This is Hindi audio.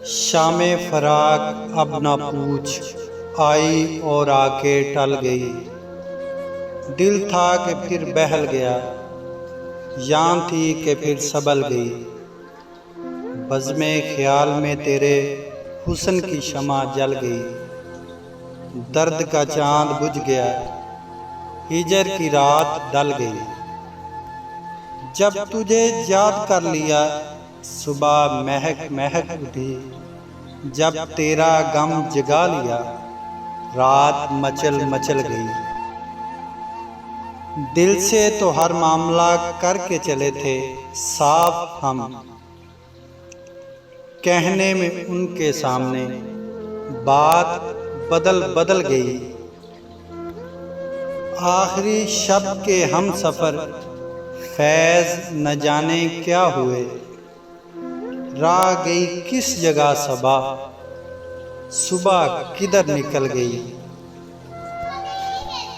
शामे फराक अब न पूछ, आई और आके टल गई। दिल था कि फिर बहल गया, यान थी कि फिर सबल गई। बज़्मे ख्याल में तेरे हुस्न की शमा जल गई। दर्द का चांद बुझ गया, हिजर की रात ढल गई। जब तुझे याद कर लिया, सुबह महक महक उठी। जब तेरा गम जगा लिया, रात मचल मचल गई। दिल से तो हर मामला करके चले थे साफ हम, कहने में उनके सामने बात बदल बदल गई। आखिरी शब के हम सफ़र फैज़ न जाने क्या हुए। राह गई किस जगह सबा, सुबह किधर निकल गई।